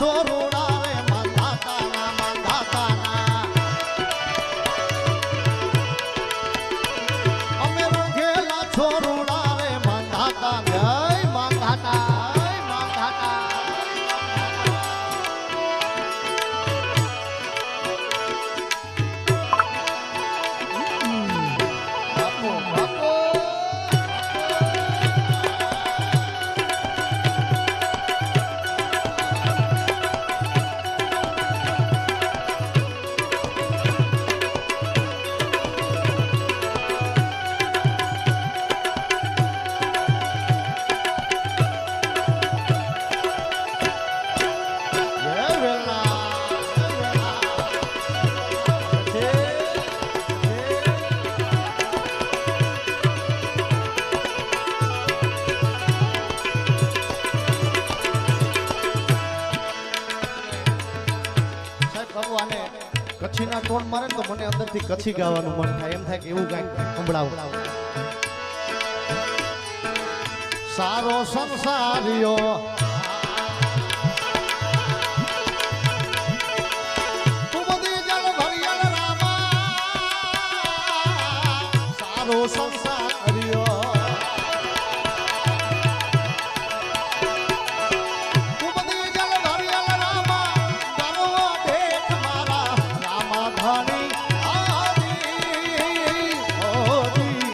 છોરુડા રે મંધાતાના મંધાતાના અમે રોગેલા છોરુડા રે મંધાતા જય મંધાતા કચ્છીના ટોન મારે તો મને અંદરથી કચ્છી ગાવાનું મન થાય એમ થાય કે એવું કાંઈક સંભળાવું સારો સંસારિયો તું બધી જળ ભરિયલ રામા સારો